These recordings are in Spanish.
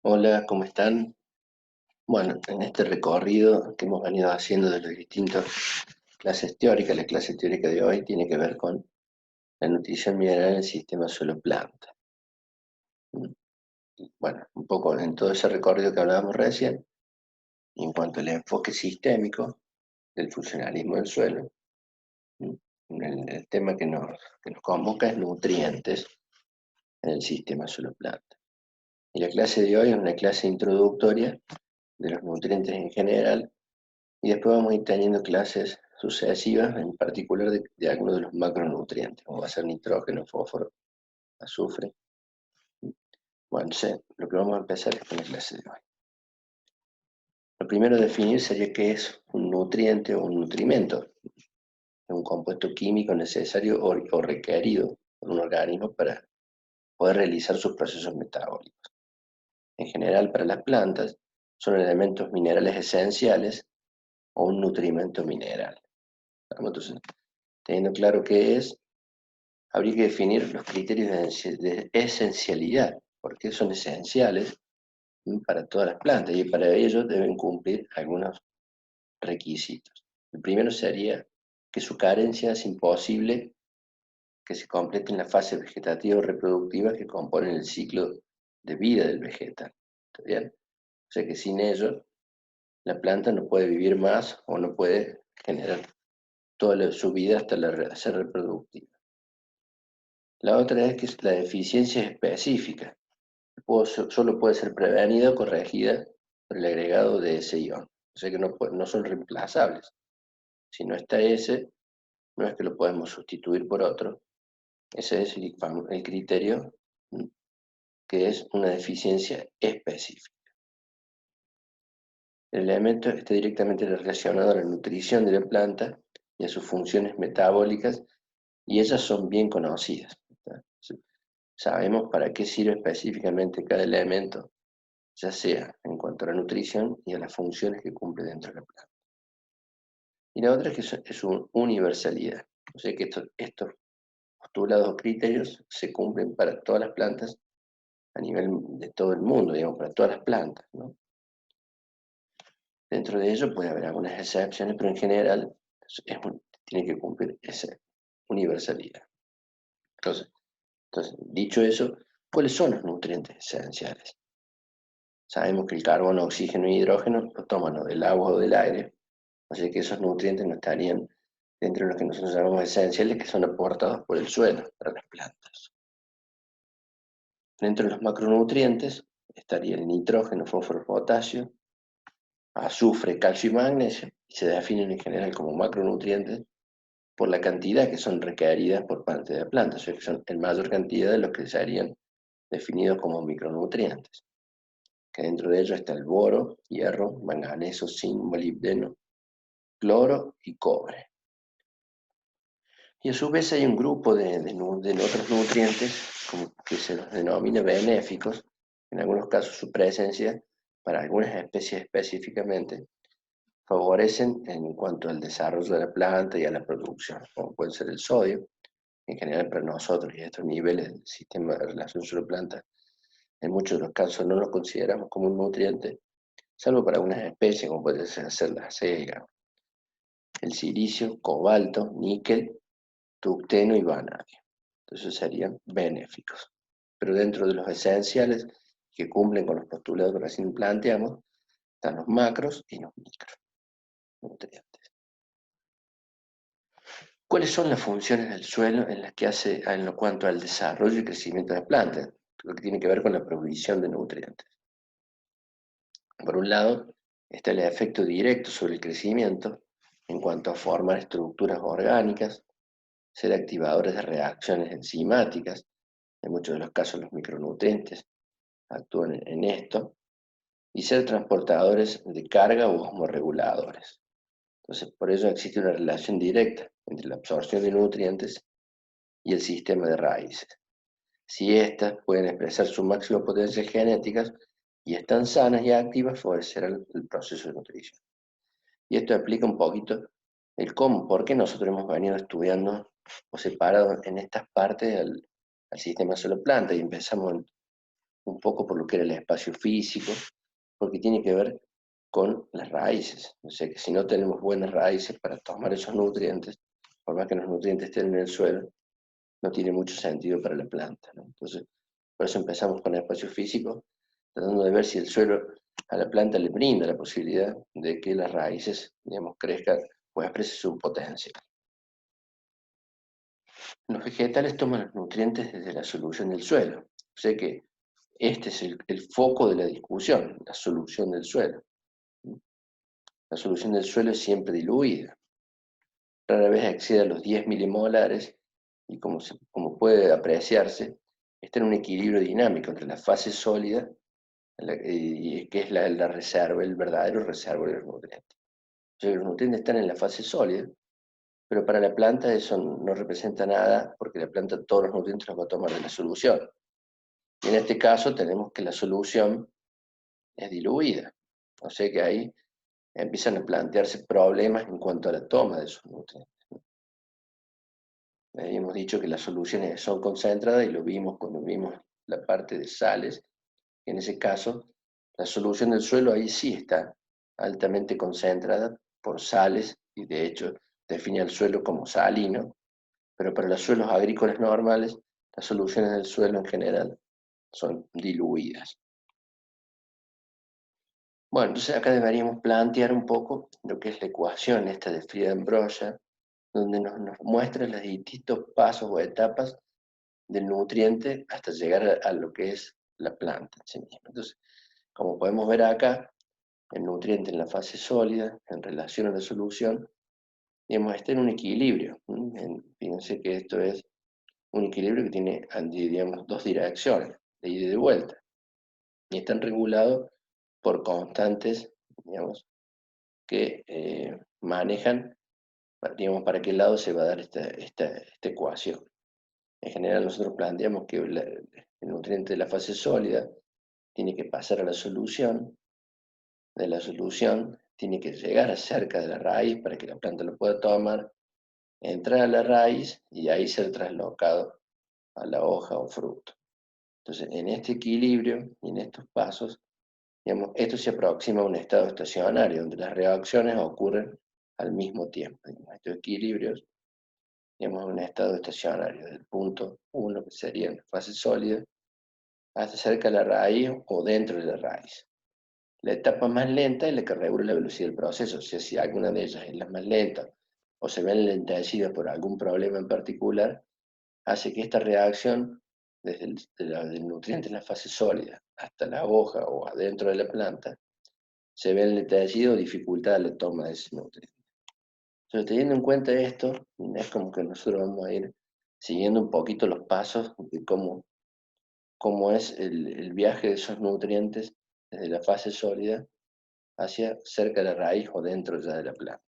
Hola, ¿cómo están? Bueno, en este recorrido que hemos venido haciendo de las distintas clases teóricas, la clase teórica de hoy tiene que ver con la nutrición mineral en el sistema suelo-planta. Y bueno, un poco en todo ese recorrido que hablábamos recién, en cuanto al enfoque sistémico del funcionalismo del suelo, el tema que nos convoca es nutrientes en el sistema suelo-planta. Y la clase de hoy es una clase introductoria de los nutrientes en general. Y después vamos a ir teniendo clases sucesivas, en particular de algunos de los macronutrientes, como va a ser nitrógeno, fósforo, azufre. Bueno, lo que vamos a empezar es con la clase de hoy. Lo primero a definir sería qué es un nutriente o un nutrimento. Es un compuesto químico necesario o requerido por un organismo para poder realizar sus procesos metabólicos. En general, para las plantas, son elementos minerales esenciales o un nutrimento mineral. Entonces, teniendo claro qué es, habría que definir los criterios de esencialidad, porque son esenciales para todas las plantas y para ello deben cumplir algunos requisitos. El primero sería que su carencia es imposible que se complete en la fase vegetativa o reproductiva que componen el ciclo de vida del vegetal. ¿Está bien? O sea que sin ello la planta no puede vivir más o no puede generar su vida hasta ser reproductiva. La otra es que la deficiencia es específica. Solo puede ser prevenida o corregida por el agregado de ese ion. O sea que no son reemplazables. Si no está ese, no es que lo podemos sustituir por otro. Ese es el criterio, que es una deficiencia específica. El elemento está directamente relacionado a la nutrición de la planta y a sus funciones metabólicas, y ellas son bien conocidas. Sabemos para qué sirve específicamente cada elemento, ya sea en cuanto a la nutrición y a las funciones que cumple dentro de la planta. Y la otra es que es una universalidad, o sea que estos postulados o criterios se cumplen para todas las plantas a nivel de todo el mundo, digamos, para todas las plantas, ¿no? Dentro de ello puede haber algunas excepciones, pero en general tiene que cumplir esa universalidad. Entonces, dicho eso, ¿cuáles son los nutrientes esenciales? Sabemos que el carbono, oxígeno y hidrógeno lo toman del agua o del aire, así que esos nutrientes no estarían dentro de los que nosotros llamamos esenciales, que son aportados por el suelo para las plantas. Dentro de los macronutrientes estaría el nitrógeno, fósforo, potasio, azufre, calcio y magnesio, y se definen en general como macronutrientes por la cantidad que son requeridas por parte de la planta, o sea que son en mayor cantidad de los que serían definidos como micronutrientes, que dentro de ellos está el boro, hierro, manganeso, zinc, molibdeno, cloro y cobre. Y a su vez hay un grupo de otros nutrientes que se los denomina benéficos, en algunos casos su presencia, para algunas especies específicamente, favorecen en cuanto al desarrollo de la planta y a la producción, como puede ser el sodio, en general para nosotros y a estos niveles del sistema de relación suelo-planta, en muchos de los casos no lo consideramos como un nutriente, salvo para algunas especies, como puede ser la cega, el silicio, cobalto, níquel, tucteno y vanadio. Entonces serían benéficos. Pero dentro de los esenciales que cumplen con los postulados que recién planteamos, están los macros y los micronutrientes. ¿Cuáles son las funciones del suelo en las que hace en lo cuanto al desarrollo y crecimiento de las plantas? Lo que tiene que ver con la provisión de nutrientes. Por un lado, está el efecto directo sobre el crecimiento en cuanto a formar estructuras orgánicas, ser activadores de reacciones enzimáticas, en muchos de los casos los micronutrientes actúan en esto, y ser transportadores de carga u osmorreguladores. Entonces, por eso existe una relación directa entre la absorción de nutrientes y el sistema de raíces. Si éstas pueden expresar su máxima potencia genéticas y están sanas y activas, favorecerán el proceso de nutrición. Y esto explica un poquito el cómo, por qué nosotros hemos venido estudiando o separado en estas partes al sistema suelo-planta y empezamos un poco por lo que era el espacio físico, porque tiene que ver con las raíces. O sea que si no tenemos buenas raíces para tomar esos nutrientes, por más que los nutrientes estén en el suelo, no tiene mucho sentido para la planta, ¿no? Entonces, por eso empezamos con el espacio físico, tratando de ver si el suelo a la planta le brinda la posibilidad de que las raíces, digamos, crezcan o expresen su potencial. Los vegetales toman los nutrientes desde la solución del suelo. O sea que este es el foco de la discusión, la solución del suelo. La solución del suelo es siempre diluida. Rara vez excede a los 10 milimolares y como puede apreciarse, está en un equilibrio dinámico entre la fase sólida, que es la reserva, el verdadero reservorio de los nutrientes. O sea, los nutrientes están en la fase sólida, pero para la planta eso no representa nada, porque la planta todos los nutrientes los va a tomar de la solución. Y en este caso tenemos que la solución es diluida. O sea que ahí empiezan a plantearse problemas en cuanto a la toma de esos nutrientes. Hemos dicho que las soluciones son concentradas y lo vimos cuando vimos la parte de sales. En ese caso, la solución del suelo ahí sí está altamente concentrada por sales y de hecho define al suelo como salino, pero para los suelos agrícolas normales, las soluciones del suelo en general son diluidas. Bueno, entonces acá deberíamos plantear un poco lo que es la ecuación esta de Friedan-Broya, donde nos muestra los distintos pasos o etapas del nutriente hasta llegar a lo que es la planta en sí misma. Entonces, como podemos ver acá, el nutriente en la fase sólida, en relación a la solución, digamos, está en un equilibrio. Fíjense que esto es un equilibrio que tiene, digamos, dos direcciones, de ida y de vuelta, y están regulados por constantes, digamos, que manejan, digamos, para qué lado se va a dar esta ecuación. En general nosotros planteamos que el nutriente de la fase sólida tiene que pasar a la solución, de la solución tiene que llegar a cerca de la raíz para que la planta lo pueda tomar, entrar a la raíz y ahí ser traslocado a la hoja o fruto. Entonces, en este equilibrio y en estos pasos, digamos, esto se aproxima a un estado estacionario, donde las reacciones ocurren al mismo tiempo. Estos equilibrios, digamos, un estado estacionario, del punto 1, que sería en la fase sólida, hasta cerca de la raíz o dentro de la raíz. La etapa más lenta es la que regula la velocidad del proceso. O sea, si alguna de ellas es la más lenta o se ven lentecidas por algún problema en particular, hace que esta reacción, desde del nutriente en la fase sólida hasta la hoja o adentro de la planta, se ve lentecido o dificultada la toma de ese nutriente. Entonces, teniendo en cuenta esto, es como que nosotros vamos a ir siguiendo un poquito los pasos de cómo es el viaje de esos nutrientes desde la fase sólida hacia cerca de la raíz o dentro ya de la planta.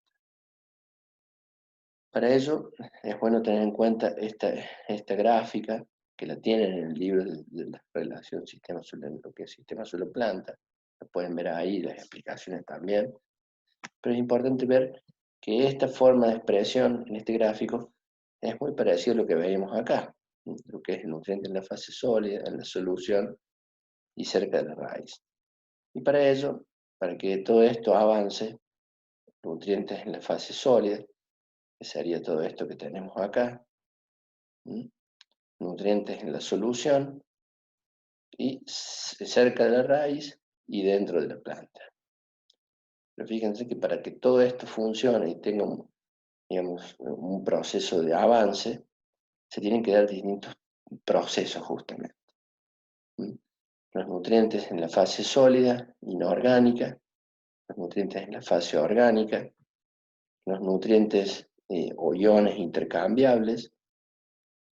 Para ello es bueno tener en cuenta esta gráfica, que la tienen en el libro de la relación sistema suelo, lo que es sistema suelo-planta. Lo pueden ver ahí, las explicaciones también. Pero es importante ver que esta forma de expresión en este gráfico es muy parecido a lo que veíamos acá, lo que es el nutriente en la fase sólida, en la solución y cerca de la raíz. Y para ello, para que todo esto avance, nutrientes en la fase sólida, que sería todo esto que tenemos acá, nutrientes en la solución, y cerca de la raíz y dentro de la planta. Pero fíjense que para que todo esto funcione y tenga digamos, un proceso de avance, se tienen que dar distintos procesos justamente. Los nutrientes en la fase sólida, inorgánica, los nutrientes en la fase orgánica, los nutrientes o iones intercambiables,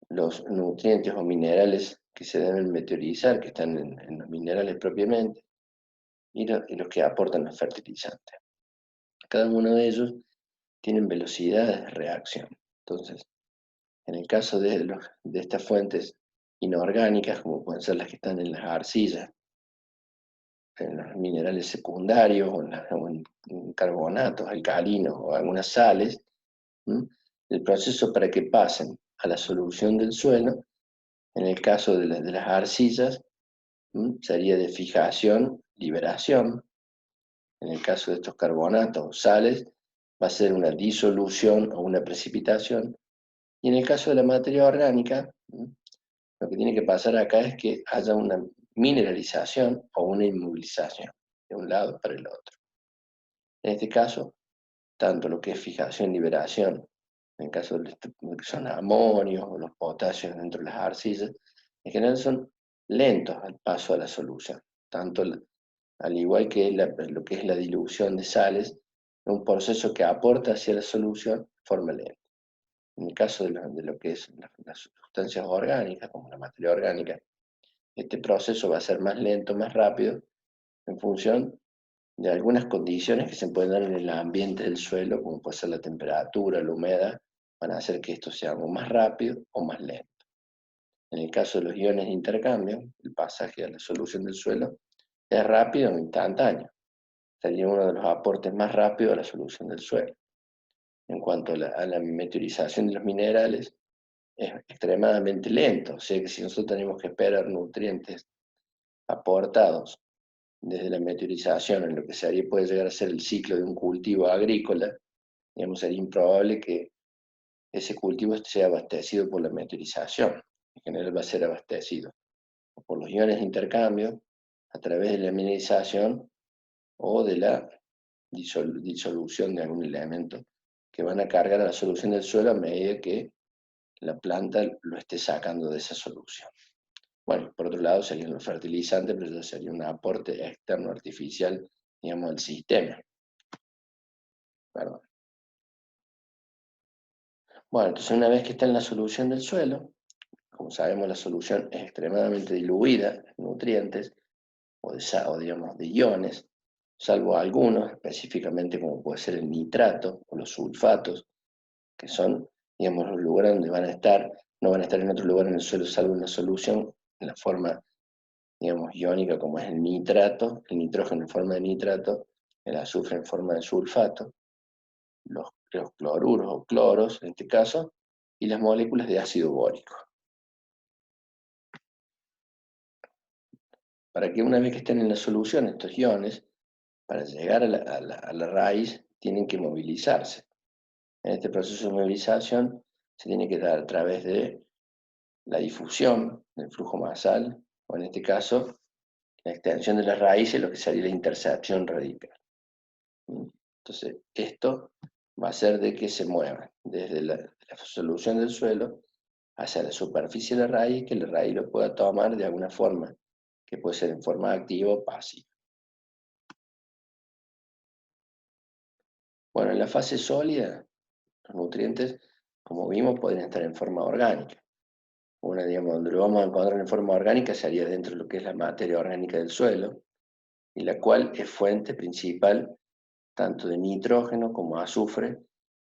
los nutrientes o minerales que se deben meteorizar, que están en los minerales propiamente, y los que aportan los fertilizantes. Cada uno de ellos tienen velocidades de reacción. Entonces, en el caso de estas fuentes inorgánicas, como pueden ser las que están en las arcillas, en los minerales secundarios o en carbonatos alcalinos o algunas sales, el proceso para que pasen a la solución del suelo, en el caso de las arcillas, sería de fijación, liberación. En el caso de estos carbonatos o sales, va a ser una disolución o una precipitación. Y en el caso de la materia orgánica, lo que tiene que pasar acá es que haya una mineralización o una inmovilización de un lado para el otro. En este caso, tanto lo que es fijación y liberación, en el caso de lo que son amonios o los potasios dentro de las arcillas, en general son lentos al paso a la solución, tanto al igual que lo que es la dilución de sales, es un proceso que aporta hacia la solución de forma lenta. En el caso de lo que es las sustancias orgánicas, como la materia orgánica, este proceso va a ser más lento, más rápido, en función de algunas condiciones que se pueden dar en el ambiente del suelo, como puede ser la temperatura, la humedad, van a hacer que esto sea algo más rápido o más lento. En el caso de los iones de intercambio, el pasaje a la solución del suelo es rápido o instantáneo. Sería uno de los aportes más rápidos a la solución del suelo. En cuanto a la meteorización de los minerales, es extremadamente lento. O sea que si nosotros tenemos que esperar nutrientes aportados desde la meteorización en lo que puede llegar a ser el ciclo de un cultivo agrícola, digamos, sería improbable que ese cultivo sea abastecido por la meteorización. En general va a ser abastecido por los iones de intercambio, a través de la mineralización o de la disolución de algún elemento que van a cargar a la solución del suelo a medida que la planta lo esté sacando de esa solución. Bueno, por otro lado serían los fertilizantes, pero ya sería un aporte externo artificial, digamos, al sistema. Perdón. Bueno, entonces una vez que está en la solución del suelo, como sabemos la solución es extremadamente diluida en nutrientes o digamos de iones, salvo algunos, específicamente como puede ser el nitrato o los sulfatos, que son, digamos, los lugares donde van a estar, no van a estar en otro lugar en el suelo salvo en la solución, en la forma, digamos, iónica como es el nitrato, el nitrógeno en forma de nitrato, el azufre en forma de sulfato, los cloruros o cloros en este caso, y las moléculas de ácido bórico. Para que una vez que estén en la solución estos iones, para llegar a la raíz, tienen que movilizarse. En este proceso de movilización se tiene que dar a través de la difusión del flujo masal, o en este caso, la extensión de las raíces, lo que sería la intercepción radical. Entonces, esto va a hacer de que se mueva desde la solución del suelo hacia la superficie de la raíz, que la raíz lo pueda tomar de alguna forma, que puede ser en forma activa o pasiva. Bueno, en la fase sólida, los nutrientes, como vimos, pueden estar en forma orgánica. Una, digamos, donde lo vamos a encontrar en forma orgánica sería dentro de lo que es la materia orgánica del suelo, y la cual es fuente principal tanto de nitrógeno como azufre,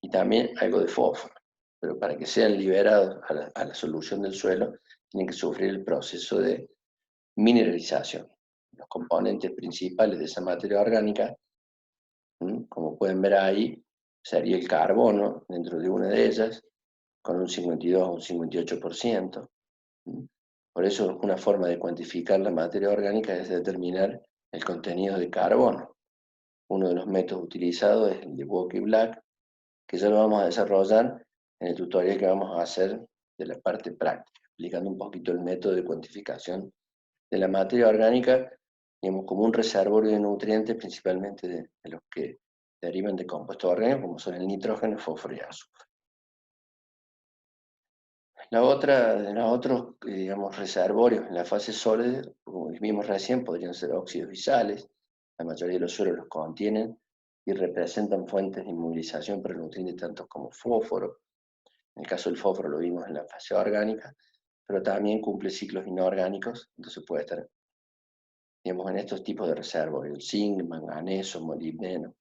y también algo de fósforo. Pero para que sean liberados a la solución del suelo, tienen que sufrir el proceso de mineralización. Los componentes principales de esa materia orgánica, como pueden ver ahí, sería el carbono dentro de una de ellas, con un 52 o un 58%. Por eso una forma de cuantificar la materia orgánica es determinar el contenido de carbono. Uno de los métodos utilizados es el de Woke y Black, que ya lo vamos a desarrollar en el tutorial que vamos a hacer de la parte práctica, explicando un poquito el método de cuantificación de la materia orgánica, digamos, como un reservorio de nutrientes, principalmente de los que derivan de compuestos orgánicos, como son el nitrógeno, fósforo y azufre. Los otros, digamos, reservorios en la fase sólida, como vimos recién, podrían ser óxidos y sales. La mayoría de los suelos los contienen y representan fuentes de inmovilización para nutrientes tanto como fósforo. En el caso del fósforo lo vimos en la fase orgánica, pero también cumple ciclos inorgánicos, entonces puede estar, digamos, en estos tipos de reservorios: zinc, manganeso, molibdeno,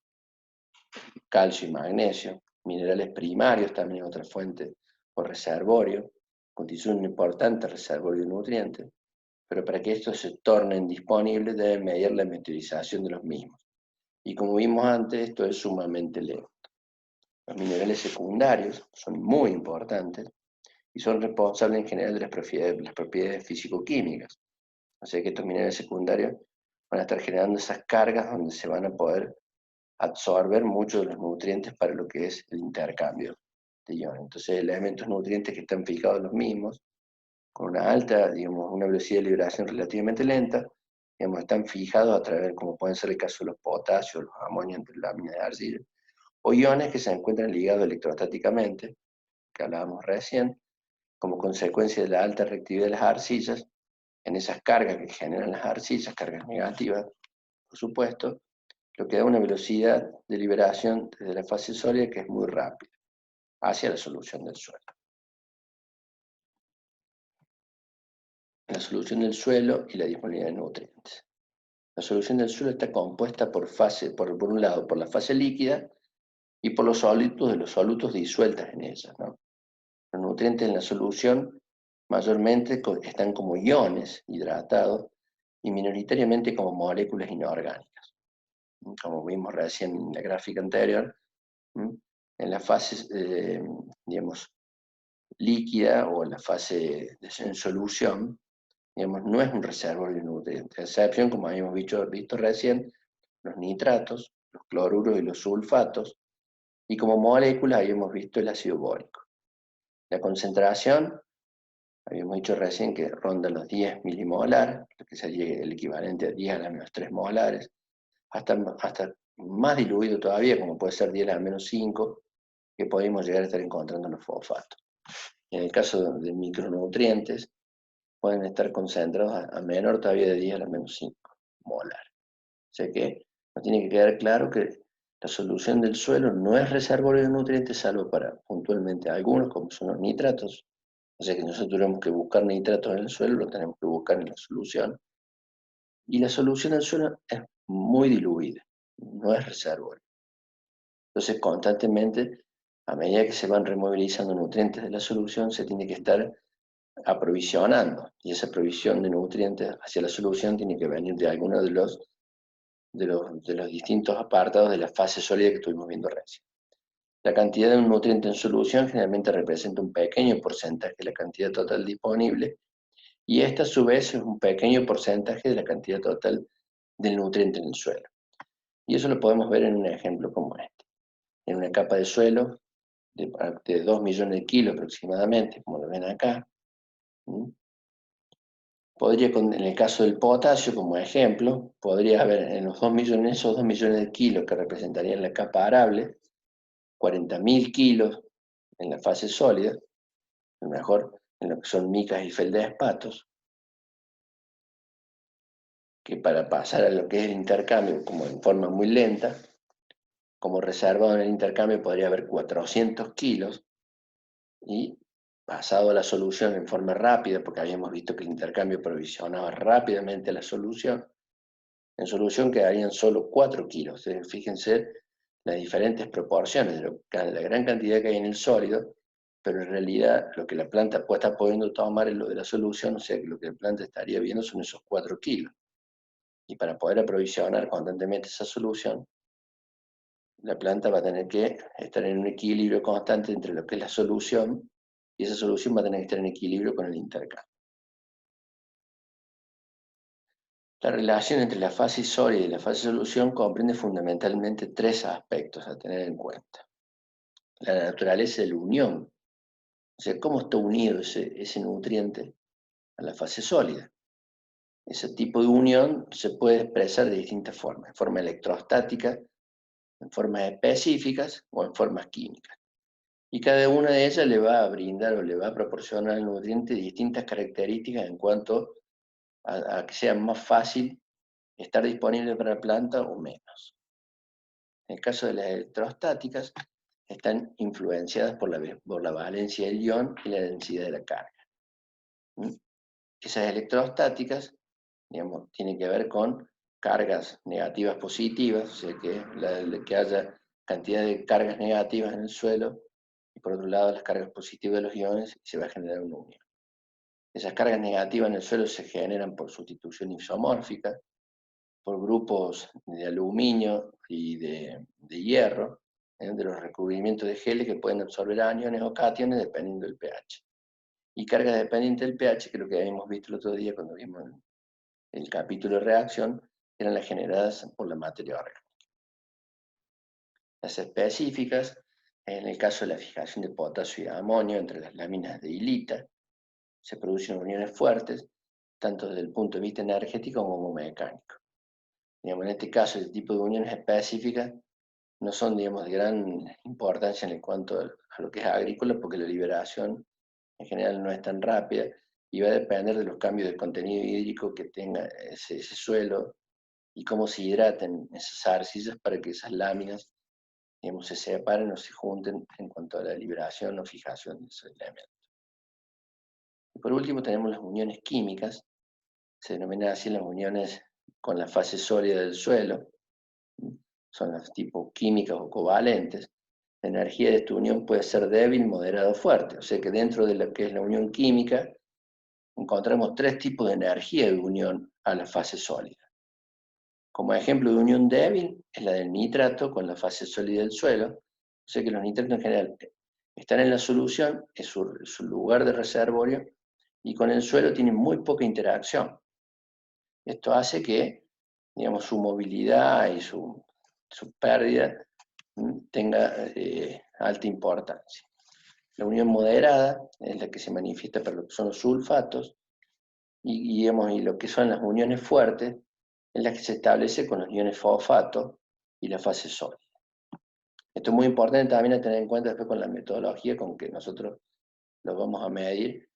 calcio y magnesio. Minerales primarios también otra fuente o reservorio, constituyen un importante reservorio de nutrientes, pero para que estos se tornen disponibles deben medir la meteorización de los mismos. Y como vimos antes, esto es sumamente lento. Los minerales secundarios son muy importantes y son responsables en general de las propiedades físico-químicas. O sea que estos minerales secundarios van a estar generando esas cargas donde se van a poder absorber muchos de los nutrientes para lo que es el intercambio de iones. Entonces, elementos nutrientes que están fijados los mismos, con una alta, digamos, una velocidad de liberación relativamente lenta, digamos, están fijados a través, como pueden ser el caso de los potasios, los amonios entre láminas de arcilla, o iones que se encuentran ligados electrostáticamente, que hablábamos recién, como consecuencia de la alta reactividad de las arcillas, en esas cargas que generan las arcillas, cargas negativas, por supuesto, lo que da una velocidad de liberación desde la fase sólida que es muy rápida, hacia la solución del suelo. La solución del suelo y la disponibilidad de nutrientes. La solución del suelo está compuesta por un lado, por la fase líquida y por los sólidos de los solutos disueltas en ella, ¿no? Los nutrientes en la solución mayormente están como iones hidratados y minoritariamente como moléculas inorgánicas. Como vimos recién en la gráfica anterior, en la fase, digamos, líquida o en la fase en solución, digamos, no es un reservorio de nutrientes, a excepción, como habíamos visto recién, los nitratos, los cloruros y los sulfatos, y como molécula habíamos visto el ácido bórico. La concentración, habíamos dicho recién que ronda los 10 milimolar, lo que sería el equivalente a 10 a la menos 3 molares, hasta más diluido todavía, como puede ser 10 a la menos 5, que podemos llegar a estar encontrando en los fosfatos. En el caso de micronutrientes, pueden estar concentrados a menor todavía de 10 a la menos 5 molar. O sea que nos tiene que quedar claro que la solución del suelo no es reservorio de nutrientes, salvo para puntualmente algunos, como son los nitratos. O sea que nosotros tenemos que buscar nitratos en el suelo, lo tenemos que buscar en la solución. Y la solución del suelo es muy diluida, no es reservorio. Entonces, constantemente, a medida que se van removilizando nutrientes de la solución, se tiene que estar aprovisionando. Y esa provisión de nutrientes hacia la solución tiene que venir de alguno de los distintos apartados de la fase sólida que estuvimos viendo recién. La cantidad de un nutriente en solución generalmente representa un pequeño porcentaje de la cantidad total disponible, y esta a su vez es un pequeño porcentaje de la cantidad total del nutriente en el suelo. Y eso lo podemos ver en un ejemplo como este. En una capa de suelo de 2 millones de kilos aproximadamente, como lo ven acá, podría, en el caso del potasio, como ejemplo, podría haber en los 2 millones, esos 2 millones de kilos que representarían la capa arable, 40.000 kilos en la fase sólida, a lo mejor en lo que son micas y feldespatos, que para pasar a lo que es el intercambio como en forma muy lenta, como reservado en el intercambio podría haber 400 kilos, y pasado a la solución en forma rápida, porque habíamos visto que el intercambio provisionaba rápidamente la solución, en solución quedarían solo 4 kilos. Fíjense las diferentes proporciones de la gran cantidad que hay en el sólido, pero en realidad lo que la planta está pudiendo tomar es lo de la solución, o sea que lo que la planta estaría viendo son esos 4 kilos. Y para poder aprovisionar constantemente esa solución, la planta va a tener que estar en un equilibrio constante entre lo que es la solución, y esa solución va a tener que estar en equilibrio con el intercambio. La relación entre la fase sólida y la fase solución comprende fundamentalmente 3 aspectos a tener en cuenta. La naturaleza de la unión, o sea, cómo está unido ese nutriente a la fase sólida. Ese tipo de unión se puede expresar de distintas formas, en forma electrostática, en formas específicas o en formas químicas. Y cada una de ellas le va a brindar o le va a proporcionar al nutriente distintas características en cuanto a que sea más fácil estar disponible para la planta o menos. En el caso de las electrostáticas, están influenciadas por la valencia del ion y la densidad de la carga. Esas electrostáticas, digamos, tienen que ver con cargas negativas positivas, o sea que haya cantidad de cargas negativas en el suelo, y por otro lado las cargas positivas de los iones, y se va a generar una unión. Esas cargas negativas en el suelo se generan por sustitución isomórfica, por grupos de aluminio y de hierro, de los recubrimientos de geles que pueden absorber aniones o cationes dependiendo del pH. Y cargas dependientes del pH, que es lo que habíamos visto el otro día cuando vimos el capítulo de reacción eran las generadas por la materia orgánica. Las específicas, en el caso de la fijación de potasio y amonio entre las láminas de hilita, se producen uniones fuertes, tanto desde el punto de vista energético como mecánico. Digamos, en este caso, el tipo de uniones específicas no son, digamos, de gran importancia en cuanto a lo que es agrícola, porque la liberación en general no es tan rápida y va a depender de los cambios de contenido hídrico que tenga ese suelo y cómo se hidraten esas arcillas para que esas láminas, digamos, se separen o se junten en cuanto a la liberación o fijación de esos elementos. Y por último tenemos las uniones químicas, se denominan así las uniones con la fase sólida del suelo, son las tipo químicas o covalentes. La energía de esta unión puede ser débil, moderada o fuerte, o sea que dentro de lo que es la unión química encontramos tres tipos de energía de unión a la fase sólida. Como ejemplo de unión débil es la del nitrato con la fase sólida del suelo, o sea que los nitratos en general están en la solución, es su lugar de reservorio, y con el suelo tienen muy poca interacción. Esto hace que, digamos, su movilidad y su pérdida tenga alta importancia. La unión moderada es la que se manifiesta por lo que son los sulfatos, y lo que son las uniones fuertes es la que se establece con los iones fosfato y la fase sólida. Esto es muy importante también a tener en cuenta después con la metodología con que nosotros lo vamos a medir,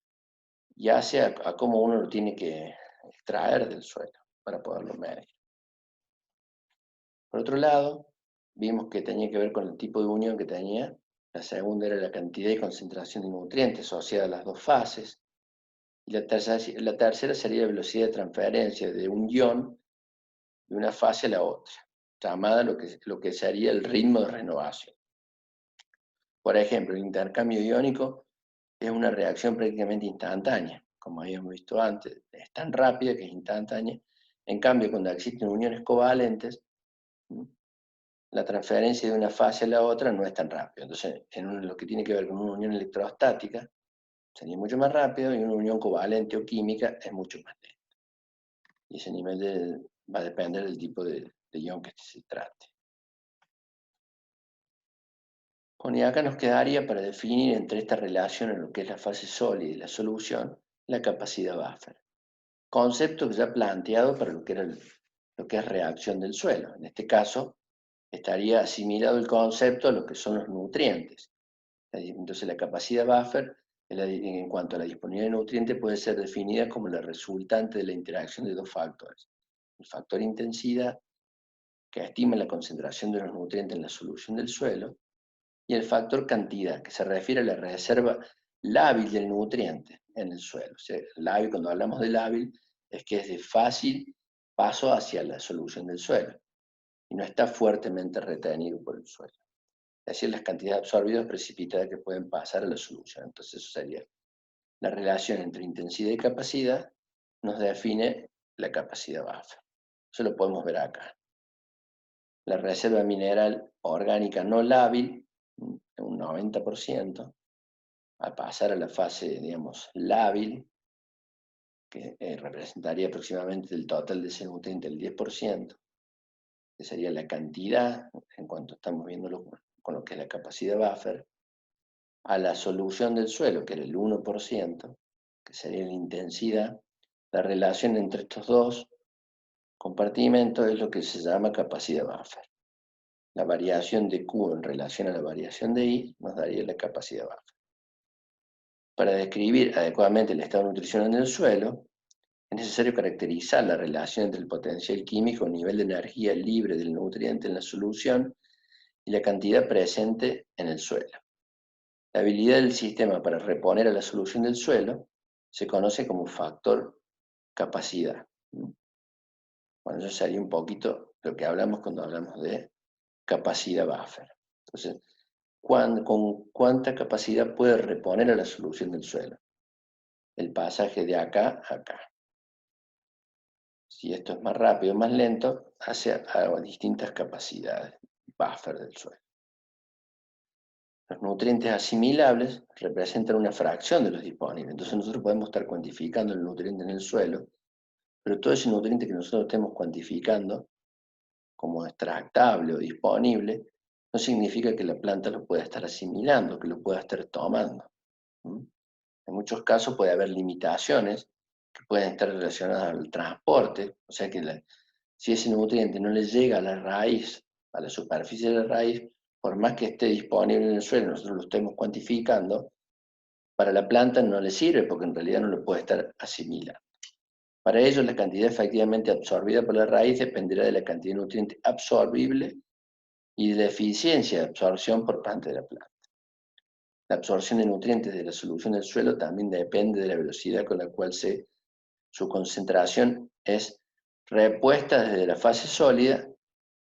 ya sea a cómo uno lo tiene que extraer del suelo para poderlo medir. Por otro lado, vimos que tenía que ver con el tipo de unión que tenía. La segunda era la cantidad y concentración de nutrientes asociada a las dos fases. Y la tercera sería la velocidad de transferencia de un ion de una fase a la otra, llamada lo que sería el ritmo de renovación. Por ejemplo, el intercambio iónico es una reacción prácticamente instantánea, como habíamos visto antes, es tan rápida que es instantánea. En cambio, cuando existen uniones covalentes, la transferencia de una fase a la otra no es tan rápido. Entonces, lo que tiene que ver con una unión electrostática, sería mucho más rápido, y una unión covalente o química es mucho más lenta. Y ese nivel va a depender del tipo de ion que se trate. Bueno, y acá nos quedaría para definir entre esta relación en lo que es la fase sólida y la solución, la capacidad buffer. Concepto que ya planteado para lo que es reacción del suelo. En este caso, estaría asimilado el concepto a lo que son los nutrientes. Entonces la capacidad buffer, en cuanto a la disponibilidad de nutrientes, puede ser definida como la resultante de la interacción de dos factores. El factor intensidad, que estima la concentración de los nutrientes en la solución del suelo, y el factor cantidad, que se refiere a la reserva lábil del nutriente en el suelo. O sea, lábil, cuando hablamos de lábil, es que es de fácil paso hacia la solución del suelo, y no está fuertemente retenido por el suelo. Es decir, las cantidades absorbidas precipitadas que pueden pasar a la solución. Entonces eso sería la relación entre intensidad y capacidad, nos define la capacidad buffer. Eso lo podemos ver acá. La reserva mineral orgánica no lábil, un 90%, al pasar a la fase, digamos, lábil, que representaría aproximadamente el total de ese nutriente el 10%, que sería la cantidad, en cuanto estamos viéndolo con lo que es la capacidad buffer, a la solución del suelo, que era el 1%, que sería la intensidad. La relación entre estos dos compartimentos es lo que se llama capacidad buffer. La variación de Q en relación a la variación de I nos daría la capacidad buffer. Para describir adecuadamente el estado nutricional del suelo, es necesario caracterizar la relación entre el potencial químico, el nivel de energía libre del nutriente en la solución y la cantidad presente en el suelo. La habilidad del sistema para reponer a la solución del suelo se conoce como factor capacidad. Bueno, eso sería un poquito lo que hablamos cuando hablamos de capacidad buffer. Entonces, ¿con cuánta capacidad puede reponer a la solución del suelo? El pasaje de acá a acá. Si esto es más rápido o más lento, hace a distintas capacidades buffer del suelo. Los nutrientes asimilables representan una fracción de los disponibles. Entonces nosotros podemos estar cuantificando el nutriente en el suelo Pero todo ese nutriente que nosotros estemos cuantificando como extractable o disponible, no significa que la planta lo pueda estar asimilando, que lo pueda estar tomando. En muchos casos puede haber limitaciones que pueden estar relacionadas al transporte, o sea que si ese nutriente no le llega a la raíz, a la superficie de la raíz, por más que esté disponible en el suelo, nosotros lo estemos cuantificando, para la planta no le sirve porque en realidad no lo puede estar asimilando. Para ello, la cantidad efectivamente absorbida por la raíz dependerá de la cantidad de nutriente absorbible y de la eficiencia de absorción por parte de la planta. La absorción de nutrientes de la solución del suelo también depende de la velocidad con la cual su concentración es repuesta desde la fase sólida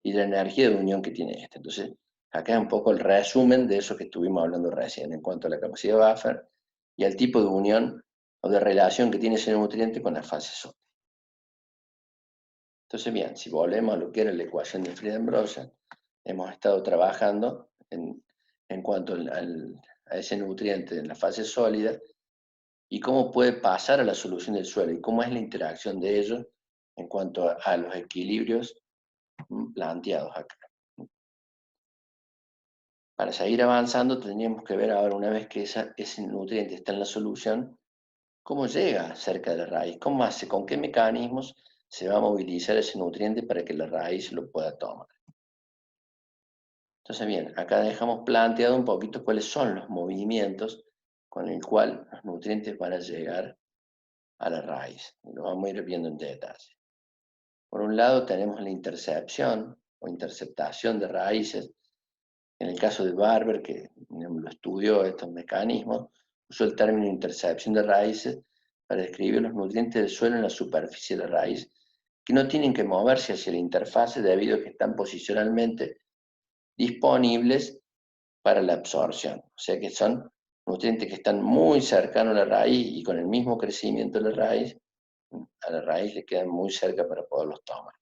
y la energía de unión que tiene esta. Entonces, acá es un poco el resumen de eso que estuvimos hablando recién en cuanto a la capacidad de buffer y al tipo de unión o de relación que tiene ese nutriente con la fase sólida. Entonces, bien, si volvemos a lo que era la ecuación de Friedenbrosa, hemos estado trabajando en cuanto a ese nutriente en la fase sólida y cómo puede pasar a la solución del suelo y cómo es la interacción de ellos en cuanto a los equilibrios planteados acá. Para seguir avanzando tendríamos que ver ahora, una vez que ese nutriente está en la solución, cómo llega cerca de la raíz, cómo hace, con qué mecanismos se va a movilizar ese nutriente para que la raíz lo pueda tomar. Entonces, bien, acá dejamos planteado un poquito cuáles son los movimientos con el cual los nutrientes van a llegar a la raíz. Lo vamos a ir viendo en detalle. Por un lado tenemos la intercepción o interceptación de raíces. En el caso de Barber, que lo estudió estos mecanismos, usó el término intercepción de raíces para describir los nutrientes del suelo en la superficie de la raíz, que no tienen que moverse hacia la interfase debido a que están posicionalmente disponibles para la absorción. O sea que son nutrientes que están muy cercanos a la raíz y con el mismo crecimiento de la raíz, a la raíz le quedan muy cerca para poderlos tomar.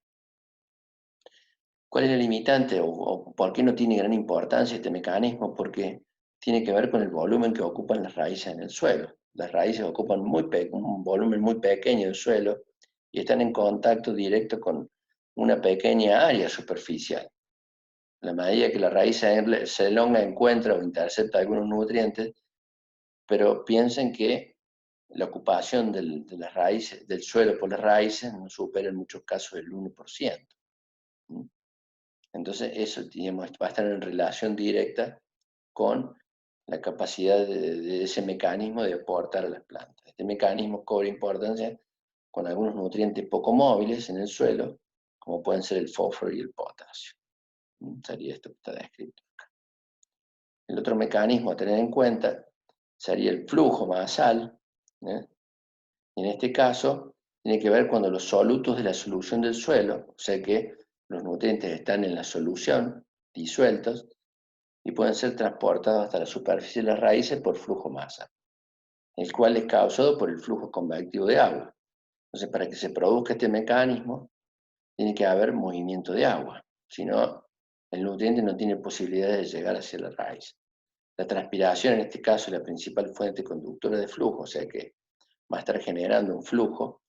¿Cuál es la limitante o por qué no tiene gran importancia este mecanismo? Porque tiene que ver con el volumen que ocupan las raíces en el suelo. Las raíces ocupan un volumen muy pequeño del suelo y están en contacto directo con una pequeña área superficial. A la medida que la raíz se elonga, encuentra o intercepta algunos nutrientes, pero piensen que la ocupación de las raíces, del suelo por las raíces no supera en muchos casos el 1%. Entonces eso digamos, va a estar en relación directa con la capacidad de ese mecanismo de aportar a las plantas. Este mecanismo cobra importancia con algunos nutrientes poco móviles en el suelo, como pueden ser el fósforo y el potasio. Sería esto que está descrito acá. El otro mecanismo a tener en cuenta sería el flujo basal, ¿eh? Y en este caso tiene que ver cuando los solutos de la solución del suelo, o sea que los nutrientes están en la solución, disueltos, y pueden ser transportados hasta la superficie de las raíces por flujo masa, el cual es causado por el flujo convectivo de agua. Entonces, para que se produzca este mecanismo, tiene que haber movimiento de agua, si no, el nutriente no tiene posibilidad de llegar hacia la raíz. La transpiración, en este caso, es la principal fuente conductora de flujo, o sea que va a estar generando un flujo,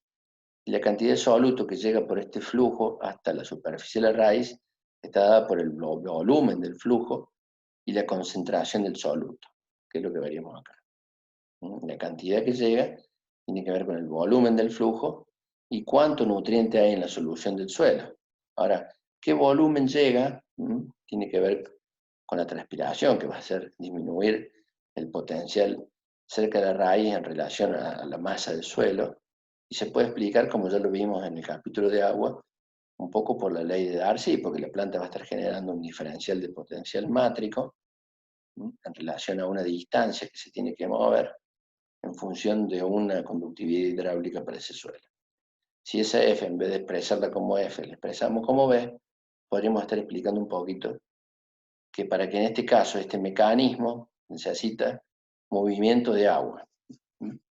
y la cantidad de soluto que llega por este flujo hasta la superficie de la raíz está dada por el volumen del flujo y la concentración del soluto, que es lo que veríamos acá. La cantidad que llega tiene que ver con el volumen del flujo y cuánto nutriente hay en la solución del suelo. Ahora, ¿qué volumen llega? Tiene que ver con la transpiración, que va a hacer disminuir el potencial cerca de la raíz en relación a la masa del suelo, y se puede explicar, como ya lo vimos en el capítulo de agua, un poco por la ley de Darcy, porque la planta va a estar generando un diferencial de potencial mátrico en relación a una distancia que se tiene que mover en función de una conductividad hidráulica para ese suelo. Si esa F, en vez de expresarla como F, la expresamos como B, podríamos estar explicando un poquito que para que en este caso este mecanismo necesita movimiento de agua,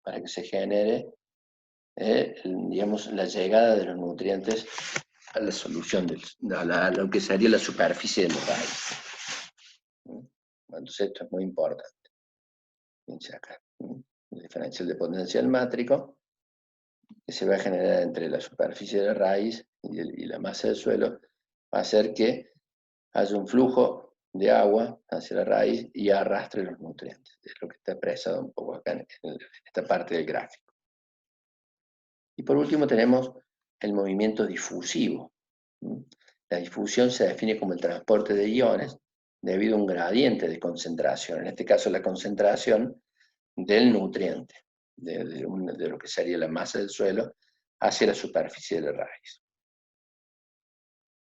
para que se genere, digamos, la llegada de los nutrientes a la solución, a lo que sería la superficie del raíz. Entonces esto es muy importante. Fíjense acá. El diferencial de potencial mátrico que se va a generar entre la superficie de la raíz y la masa del suelo va a hacer que haya un flujo de agua hacia la raíz y arrastre los nutrientes. Es lo que está expresado un poco acá en esta parte del gráfico. Y por último tenemos el movimiento difusivo. La difusión se define como el transporte de iones debido a un gradiente de concentración, en este caso la concentración del nutriente, de lo que sería la masa del suelo, hacia la superficie de la raíz.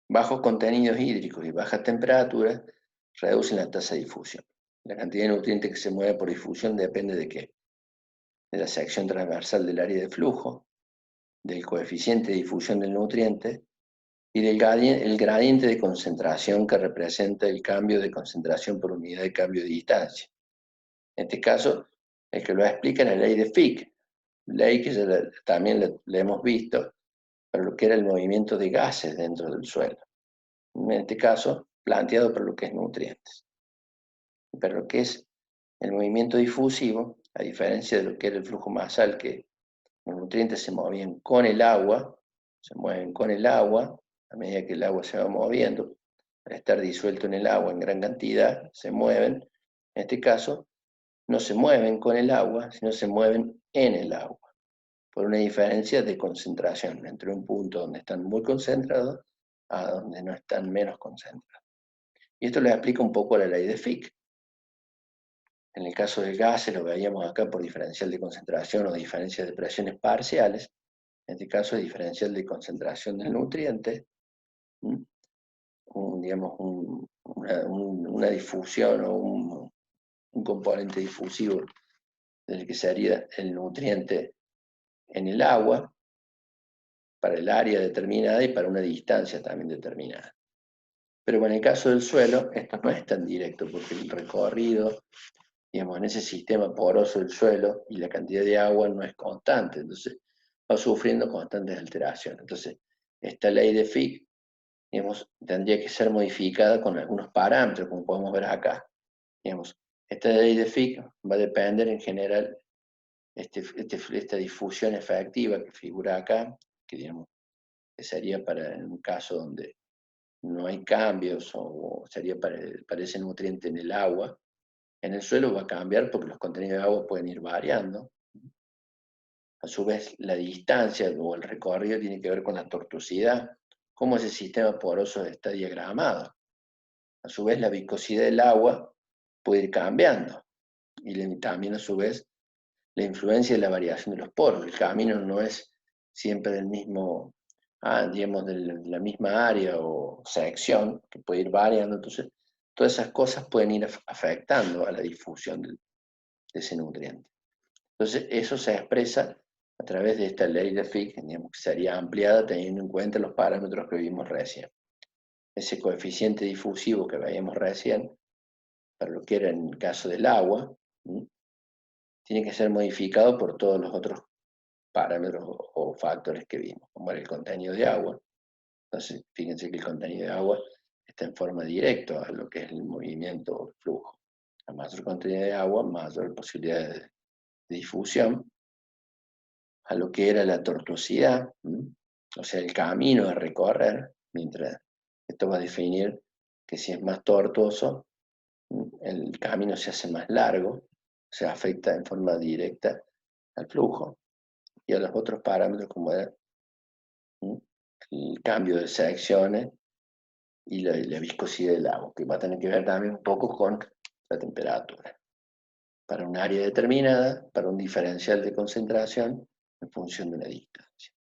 Bajos contenidos hídricos y bajas temperaturas reducen la tasa de difusión. La cantidad de nutrientes que se mueve por difusión depende de qué? De la sección transversal del área de flujo, del coeficiente de difusión del nutriente y del gradiente de concentración que representa el cambio de concentración por unidad de cambio de distancia. En este caso, el que lo explica es la ley de Fick, ley que también la hemos visto para lo que era el movimiento de gases dentro del suelo. En este caso, planteado por lo que es nutrientes. Pero lo que es el movimiento difusivo, a diferencia de lo que era el flujo masal, que los nutrientes se movían con el agua, se mueven con el agua, a medida que el agua se va moviendo, al estar disuelto en el agua en gran cantidad, se mueven. En este caso, no se mueven con el agua, sino se mueven en el agua, por una diferencia de concentración entre un punto donde están muy concentrados a donde no están menos concentrados. Y esto les aplica un poco a la ley de Fick. En el caso del gas, lo veíamos acá por diferencial de concentración o diferencia de presiones parciales. En este caso, diferencial de concentración del nutriente, digamos, una difusión o un componente difusivo del que sería el nutriente en el agua, para el área determinada y para una distancia también determinada. Pero en el caso del suelo, esto no es tan directo, porque el recorrido, digamos, en ese sistema poroso del suelo y la cantidad de agua no es constante, entonces va sufriendo constantes alteraciones. Entonces, esta ley de Fick, digamos, tendría que ser modificada con algunos parámetros, como podemos ver acá. Digamos, esta ley de Fick va a depender en general esta difusión efectiva que figura acá, que, digamos, que sería para en un caso donde no hay cambios o sería para ese nutriente en el agua. En el suelo va a cambiar porque los contenidos de agua pueden ir variando. A su vez, la distancia o el recorrido tiene que ver con la tortuosidad, cómo ese sistema poroso está diagramado. A su vez, la viscosidad del agua puede ir cambiando. Y también, a su vez, la influencia de la variación de los poros. El camino no es siempre del mismo, digamos, de la misma área o sección, que puede ir variando. Entonces, todas esas cosas pueden ir afectando a la difusión de ese nutriente. Entonces, eso se expresa a través de esta ley de Fick, digamos, que sería ampliada teniendo en cuenta los parámetros que vimos recién. Ese coeficiente difusivo que veíamos recién, para lo que era en el caso del agua, tiene que ser modificado por todos los otros parámetros o factores que vimos, como era el contenido de agua. Entonces, fíjense que el contenido de agua está en forma directa a lo que es el movimiento o el flujo. A mayor contenido de agua, mayor posibilidad de difusión, a lo que era la tortuosidad, o sea, el camino a recorrer, mientras esto va a definir que si es más tortuoso, el camino se hace más largo, se afecta en forma directa al flujo, y a los otros parámetros como era el cambio de secciones y la viscosidad del agua, que va a tener que ver también un poco con la temperatura. Para un área determinada, para un diferencial de concentración, en función de una distancia.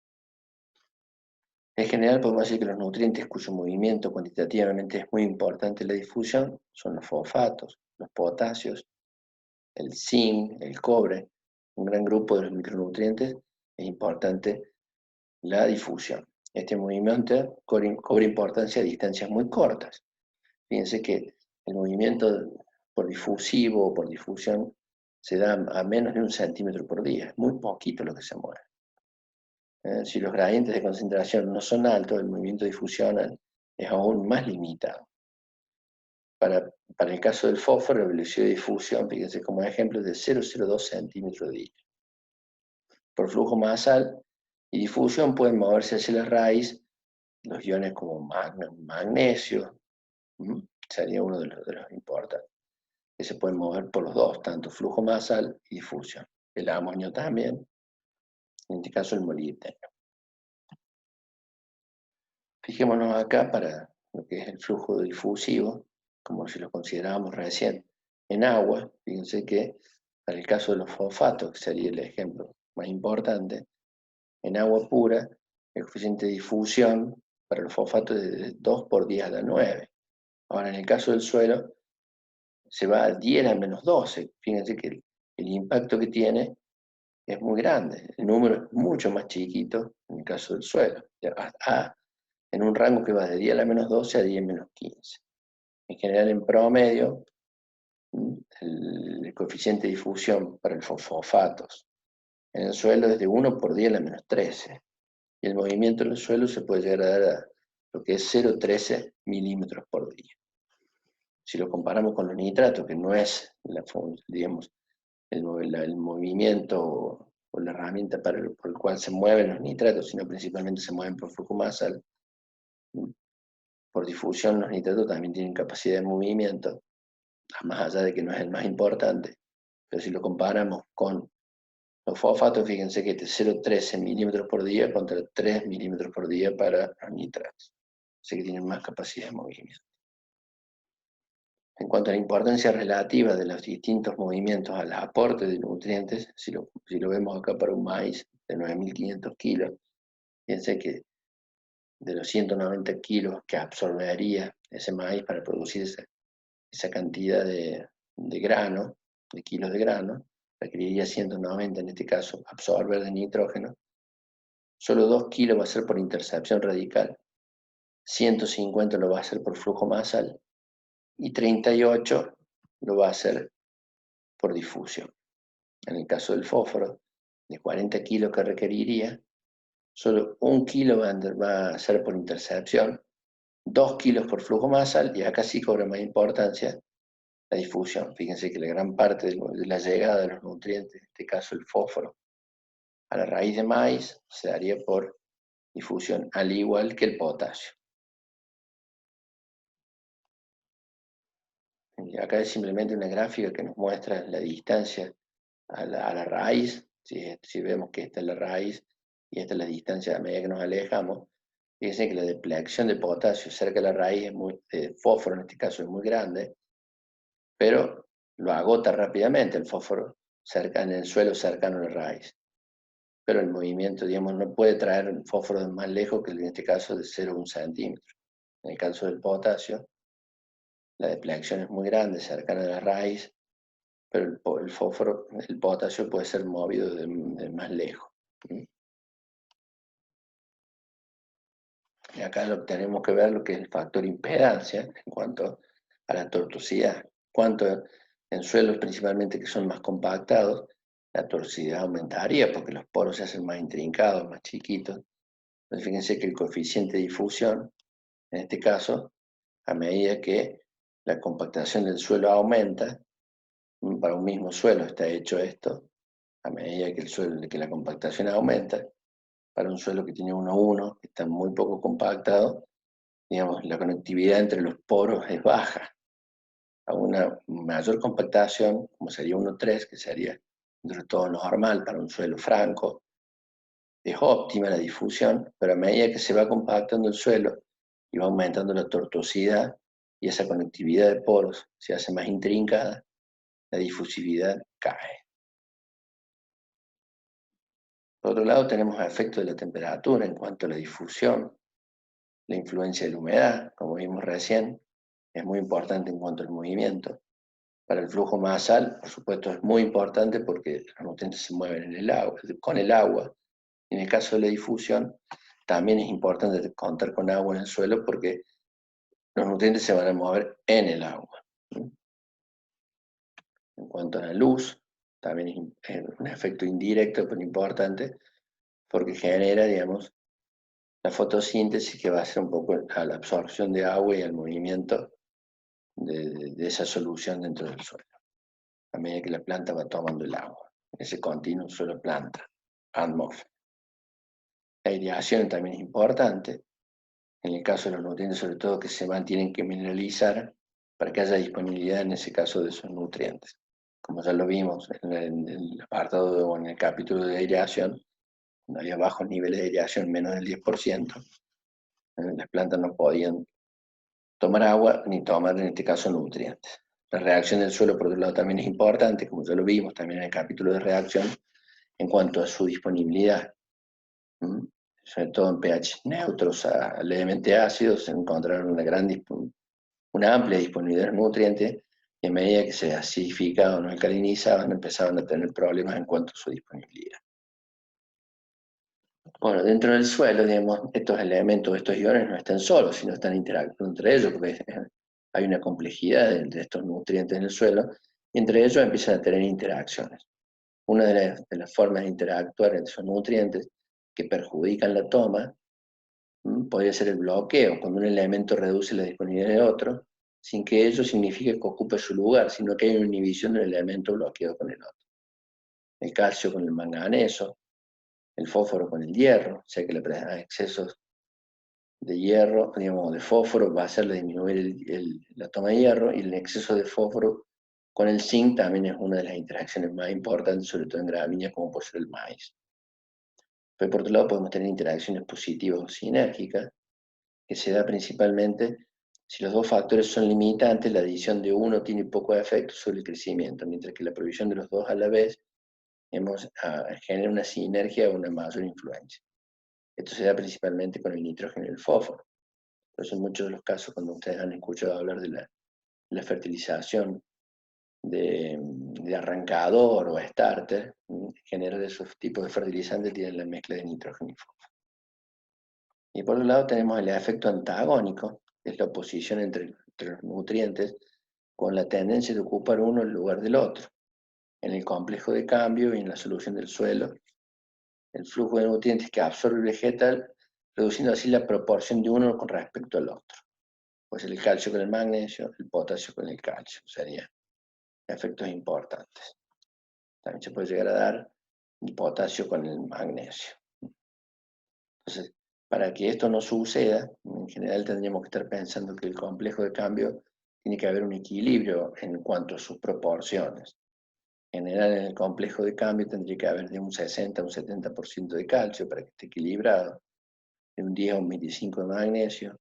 En general podemos decir que los nutrientes cuyo movimiento cuantitativamente es muy importante en la difusión son los fosfatos, los potasios, el zinc, el cobre, un gran grupo de los micronutrientes. Es importante la difusión. Este movimiento cobra importancia a distancias muy cortas. Fíjense que el movimiento por difusivo o por difusión se da a menos de 1 centímetro por día, es muy poquito lo que se mueve. Si los gradientes de concentración no son altos, el movimiento difusional es aún más limitado. Para el caso del fósforo, la velocidad de difusión, fíjense como ejemplo, es de 0,02 centímetros de día. Por flujo masal, Y difusión pueden moverse hacia la raíz los iones como magnesio, sería uno de los importantes, que se pueden mover por los dos, tanto flujo masal y difusión. El amonio también, en este caso el molibdeno. Fijémonos acá para lo que es el flujo difusivo, como si lo considerábamos recién en agua. Fíjense que para el caso de los fosfatos, que sería el ejemplo más importante, en agua pura, el coeficiente de difusión para los fosfatos es de 2 por 10 a la 9. Ahora, en el caso del suelo, se va a 10 a la menos 12. Fíjense que el impacto que tiene es muy grande. El número es mucho más chiquito en el caso del suelo. En un rango que va de 10 a la menos 12 a 10 menos 15. En general, en promedio, el coeficiente de difusión para los fosfatos en el suelo es de 1 por 10 a la menos 13. Y el movimiento en el suelo se puede llegar a dar a lo que es 0,13 milímetros por día. Si lo comparamos con los nitratos, que no es digamos, el movimiento o la herramienta por el cual se mueven los nitratos, sino principalmente se mueven por flujo masal, por difusión los nitratos también tienen capacidad de movimiento, más allá de que no es el más importante, pero si lo comparamos con los fosfatos, fíjense que este 0,13 milímetros por día contra 3 milímetros por día para los nitratos, así que tienen más capacidad de movimiento. En cuanto a la importancia relativa de los distintos movimientos al aporte de nutrientes, si lo vemos acá para un maíz de 9.500 kilos, fíjense que de los 190 kilos que absorbería ese maíz para producir esa cantidad de grano, de kilos de grano, requeriría 190 en este caso absorber de nitrógeno, solo 2 kilos va a ser por intercepción radical, 150 lo va a hacer por flujo masal, y 38 lo va a hacer por difusión. En el caso del fósforo, de 40 kilos que requeriría, solo 1 kilo va a ser por intercepción, 2 kilos por flujo masal, y acá sí cobra más importancia la difusión. Fíjense que la gran parte de la llegada de los nutrientes, en este caso el fósforo, a la raíz de maíz, se daría por difusión, al igual que el potasio. Y acá es simplemente una gráfica que nos muestra la distancia a la raíz. Si vemos que esta es la raíz y esta es la distancia a medida que nos alejamos, fíjense que la depleción de potasio cerca de la raíz, de fósforo en este caso, es muy grande, pero lo agota rápidamente el fósforo en el suelo cercano a la raíz. Pero el movimiento, digamos, no puede traer el fósforo de más lejos que en este caso de 0,1 centímetro. En el caso del potasio, la depleción es muy grande, cercana a la raíz, pero el fósforo, el potasio puede ser movido de más lejos. Y acá tenemos que ver lo que es el factor impedancia en cuanto a la tortuosidad. En suelos principalmente que son más compactados, la tortuosidad aumentaría porque los poros se hacen más intrincados, más chiquitos. Entonces fíjense que el coeficiente de difusión, en este caso, a medida que la compactación del suelo aumenta, para un mismo suelo está hecho esto, a medida que la compactación aumenta, para un suelo que tiene 1,1, que está muy poco compactado, digamos, la conectividad entre los poros es baja. A una mayor compactación, como sería 1,3, que sería entre todo normal para un suelo franco, es óptima la difusión, pero a medida que se va compactando el suelo y va aumentando la tortuosidad y esa conectividad de poros se hace más intrincada, la difusividad cae. Por otro lado, tenemos efectos de la temperatura en cuanto a la difusión, la influencia de la humedad, como vimos recién, es muy importante en cuanto al movimiento. Para el flujo masal, por supuesto, es muy importante porque los nutrientes se mueven en el agua, con el agua. En el caso de la difusión, también es importante contar con agua en el suelo porque los nutrientes se van a mover en el agua. En cuanto a la luz, también es un efecto indirecto pero importante porque genera, digamos, la fotosíntesis que va a hacer un poco a la absorción de agua y al movimiento de esa solución dentro del suelo, a medida que la planta va tomando el agua. Ese continuo suelo-planta, atmósfera. La aireación también es importante, en el caso de los nutrientes sobre todo que se mantienen que mineralizar para que haya disponibilidad en ese caso de esos nutrientes. Como ya lo vimos en el apartado o en el capítulo de aireación, cuando había bajos niveles de aireación, menos del 10%, las plantas no podían tomar agua ni tomar en este caso nutrientes. La reacción del suelo, por otro lado, también es importante, como ya lo vimos también en el capítulo de reacción, en cuanto a su disponibilidad. Sobre todo en pH neutros a levemente ácidos, se encontraron una amplia disponibilidad de nutrientes, y a medida que se acidificaban o alcalinizaban, empezaban a tener problemas en cuanto a su disponibilidad. Bueno, dentro del suelo, digamos, estos elementos, estos iones no están solos, sino están interactuando entre ellos, porque hay una complejidad de estos nutrientes en el suelo, y entre ellos empiezan a tener interacciones. Una de las formas de interactuar entre esos nutrientes que perjudican la toma podría ser el bloqueo, cuando un elemento reduce la disponibilidad de otro, sin que ello signifique que ocupe su lugar, sino que hay una inhibición del elemento bloqueado con el otro. El calcio con el manganeso, el fósforo con el hierro, o sea que excesos de hierro, digamos, de fósforo va a hacerle disminuir la toma de hierro, y el exceso de fósforo con el zinc también es una de las interacciones más importantes, sobre todo en gramíneas como puede ser el maíz. Pero por otro lado podemos tener interacciones positivas o sinérgicas, que se da principalmente si los dos factores son limitantes. La adición de uno tiene poco efecto sobre el crecimiento, mientras que la provisión de los dos a la vez genera una sinergia o una mayor influencia. Esto se da principalmente con el nitrógeno y el fósforo. Por eso en muchos de los casos, cuando ustedes han escuchado hablar de la fertilización de arrancador o starter, en general esos tipos de fertilizantes tienen la mezcla de nitrógeno y fósforo. Y por otro lado tenemos el efecto antagónico, que es la oposición entre los nutrientes, con la tendencia de ocupar uno en lugar del otro. En el complejo de cambio y en la solución del suelo, el flujo de nutrientes que absorbe el vegetal, reduciendo así la proporción de uno con respecto al otro. Pues el calcio con el magnesio, el potasio con el calcio, serían efectos importantes. También se puede llegar a dar el potasio con el magnesio. Entonces, para que esto no suceda, en general tendríamos que estar pensando que el complejo de cambio tiene que haber un equilibrio en cuanto a sus proporciones. En general, en el complejo de cambio tendría que haber de un 60 a un 70% de calcio para que esté equilibrado, de un 10 a un 25 de magnesio,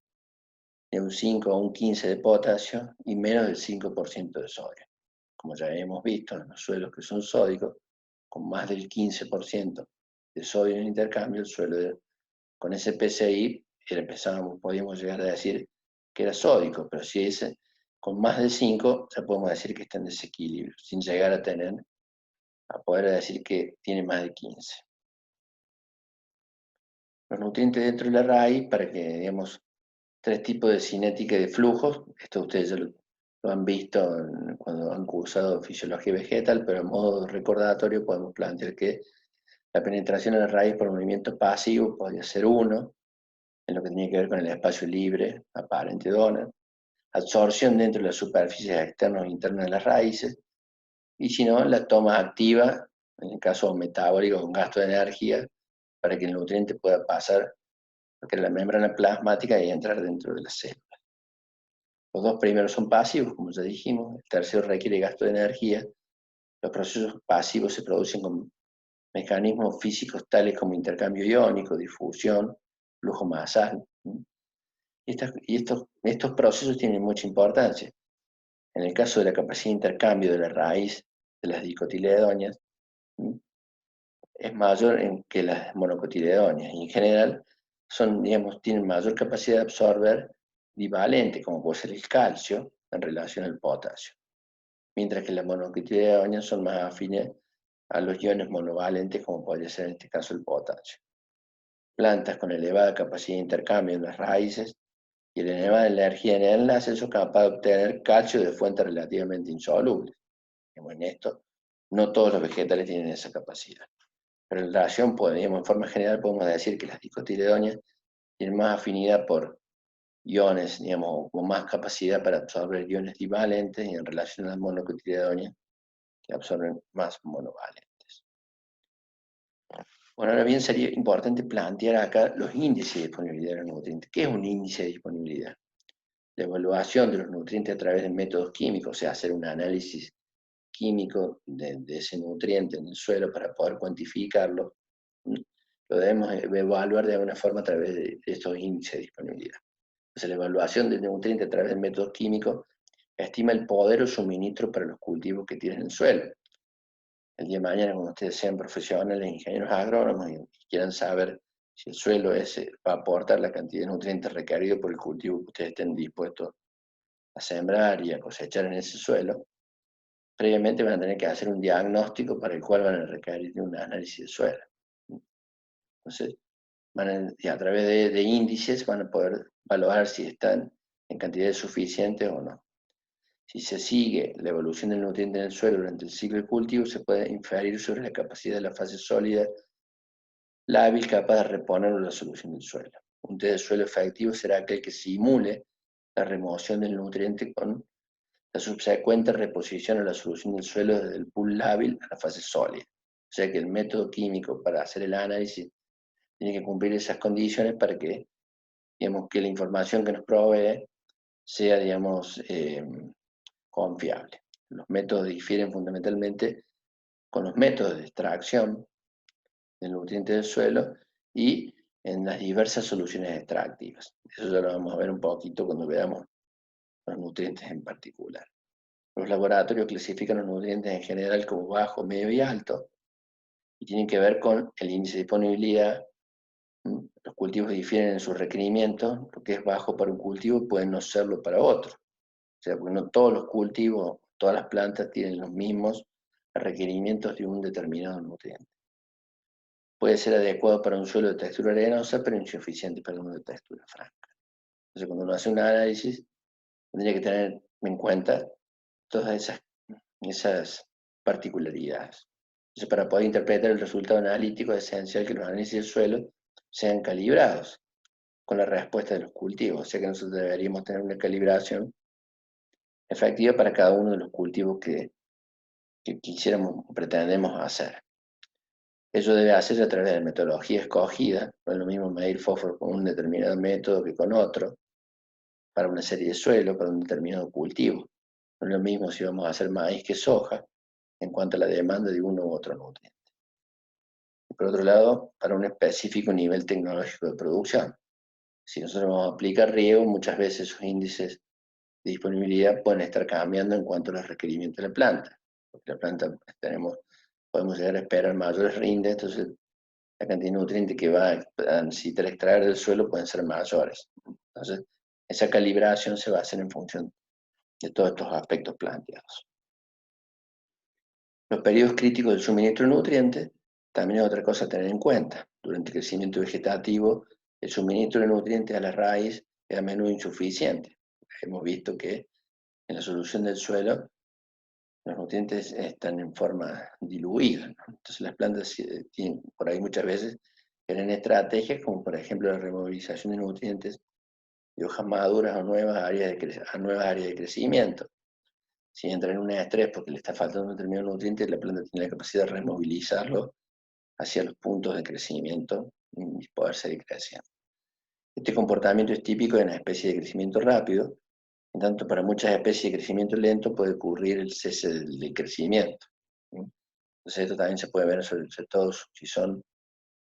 de un 5 a un 15 de potasio y menos del 5% de sodio. Como ya hemos visto en los suelos que son sódicos, con más del 15% de sodio en intercambio, el suelo con ese PCI podíamos llegar a decir que era sódico, pero si es con más de 5, ya podemos decir que está en desequilibrio, sin llegar a poder decir que tiene más de 15. Los nutrientes dentro de la raíz, para que, digamos, tres tipos de cinética y de flujos, esto ustedes ya lo han visto cuando han cursado fisiología vegetal, pero a modo recordatorio podemos plantear que la penetración en la raíz por movimiento pasivo podría ser 1, en lo que tiene que ver con el espacio libre, aparente donor, absorción dentro de las superficies externas e internas de las raíces, y si no, la toma activa, en el caso metabólico, con gasto de energía, para que el nutriente pueda pasar por la membrana plasmática y entrar dentro de la célula. Los dos primeros son pasivos, como ya dijimos, el tercero requiere gasto de energía. Los procesos pasivos se producen con mecanismos físicos tales como intercambio iónico, difusión, flujo masal. Estos procesos tienen mucha importancia. En el caso de la capacidad de intercambio de la raíz de las dicotiledóneas, es mayor que las monocotiledóneas, y en general tienen mayor capacidad de absorber divalente, como puede ser el calcio, en relación al potasio, mientras que las monocotiledóneas son más afines a los iones monovalentes, como podría ser en este caso el potasio. Plantas con elevada capacidad de intercambio en las raíces y la elevada energía en el enlace son capaces de obtener calcio de fuentes relativamente insolubles. En esto, no todos los vegetales tienen esa capacidad. Pero en relación, en forma general, podemos decir que las dicotiledóneas tienen más afinidad por iones, digamos, con más capacidad para absorber iones divalentes, y en relación a las monocotiledóneas, que absorben más monovalentes. Bueno, ahora bien, sería importante plantear acá los índices de disponibilidad de los nutrientes. ¿Qué es un índice de disponibilidad? La evaluación de los nutrientes a través de métodos químicos, o sea, hacer un análisis químico de ese nutriente en el suelo para poder cuantificarlo, lo debemos evaluar de alguna forma a través de estos índices de disponibilidad. Entonces, la evaluación del nutriente a través de métodos químicos estima el poder o suministro para los cultivos que tienen en el suelo. El día de mañana, cuando ustedes sean profesionales, ingenieros agrónomos y quieran saber si el suelo va a aportar la cantidad de nutrientes requeridos por el cultivo que ustedes estén dispuestos a sembrar y a cosechar en ese suelo, previamente van a tener que hacer un diagnóstico para el cual van a requerir de un análisis de suelo. Entonces, y a través de índices van a poder valorar si están en cantidades suficientes o no. Si se sigue la evolución del nutriente en el suelo durante el ciclo de cultivo, se puede inferir sobre la capacidad de la fase sólida lábil capaz de reponer la solución del suelo. Un test de suelo efectivo será aquel que simule la remoción del nutriente con la subsecuente reposición a la solución del suelo desde el pool lábil a la fase sólida. O sea que el método químico para hacer el análisis tiene que cumplir esas condiciones para que, digamos, que la información que nos provee sea, digamos, confiable. Los métodos difieren fundamentalmente con los métodos de extracción del nutriente del suelo y en las diversas soluciones extractivas. Eso ya lo vamos a ver un poquito cuando veamos los nutrientes en particular. Los laboratorios clasifican los nutrientes en general como bajo, medio y alto, y tienen que ver con el índice de disponibilidad. Los cultivos difieren en sus requerimientos, lo que es bajo para un cultivo puede no serlo para otro. O sea, porque no todos los cultivos, todas las plantas tienen los mismos requerimientos de un determinado nutriente. Puede ser adecuado para un suelo de textura arenosa, pero insuficiente para uno de textura franca. Entonces, cuando uno hace un análisis, tendría que tener en cuenta todas esas particularidades. Entonces, para poder interpretar el resultado analítico es esencial que los análisis del suelo sean calibrados con la respuesta de los cultivos. O sea que nosotros deberíamos tener una calibración efectiva para cada uno de los cultivos que quisiéramos o pretendemos hacer. Eso debe hacerse a través de la metodología escogida. No es lo mismo medir fósforo con un determinado método que con otro, para una serie de suelos, para un determinado cultivo. No es lo mismo si vamos a hacer maíz que soja, en cuanto a la demanda de uno u otro nutriente. Y por otro lado, para un específico nivel tecnológico de producción. Si nosotros vamos a aplicar riego, muchas veces sus índices de disponibilidad pueden estar cambiando en cuanto a los requerimientos de la planta. Porque la planta podemos llegar a esperar mayores rindes, entonces la cantidad de nutrientes que va a necesitar extraer del suelo pueden ser mayores. Entonces, esa calibración se va a hacer en función de todos estos aspectos planteados. Los periodos críticos del suministro de nutrientes también es otra cosa a tener en cuenta. Durante el crecimiento vegetativo, el suministro de nutrientes a la raíz es a menudo insuficiente. Hemos visto que en la solución del suelo los nutrientes están en forma diluida, ¿no? Entonces las plantas tienen por ahí muchas veces tienen estrategias como por ejemplo la removilización de nutrientes de hojas maduras a nuevas áreas de crecimiento. Si entra en un estrés porque le está faltando un determinado nutriente, la planta tiene la capacidad de removilizarlo hacia los puntos de crecimiento y poder seguir creciendo. Este comportamiento es típico de una especie de crecimiento rápido, en tanto para muchas especies de crecimiento lento puede ocurrir el cese del crecimiento. Entonces esto también se puede ver sobre todo si son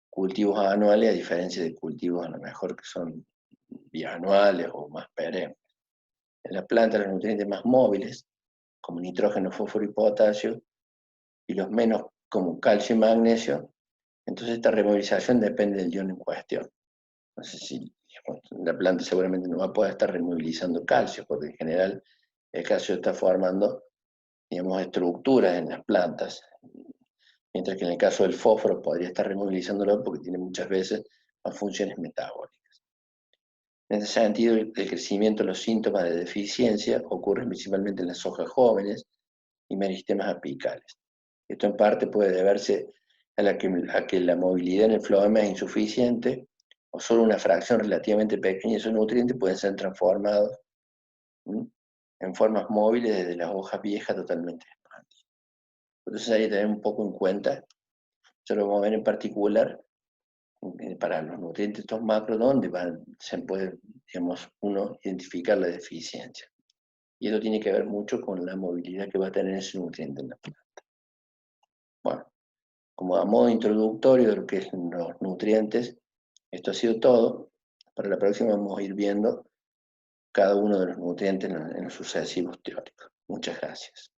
cultivos anuales, a diferencia de cultivos a lo mejor que son bianuales o más perennes. En la planta los nutrientes más móviles, como nitrógeno, fósforo y potasio, y los menos como calcio y magnesio, entonces esta removilización depende del ion en cuestión. Entonces, si la planta seguramente no va a poder estar removilizando calcio, porque en general el calcio está formando, digamos, estructuras en las plantas, mientras que en el caso del fósforo podría estar removilizándolo porque tiene muchas veces más funciones metabólicas. En ese sentido, el crecimiento, los síntomas de deficiencia ocurren principalmente en las hojas jóvenes y meristemas apicales. Esto en parte puede deberse a que la movilidad en el floema es insuficiente o solo una fracción relativamente pequeña de esos nutrientes pueden ser transformados en formas móviles desde las hojas viejas totalmente expandidas. Entonces hay que tener un poco en cuenta Eso lo vamos a ver en particular para los nutrientes estos macros, donde se puede, digamos, uno identificar la deficiencia. Y eso tiene que ver mucho con la movilidad que va a tener ese nutriente en la planta. Bueno, como a modo introductorio de lo que son los nutrientes, esto ha sido todo. Para la próxima vamos a ir viendo cada uno de los nutrientes en los sucesivos teóricos. Muchas gracias.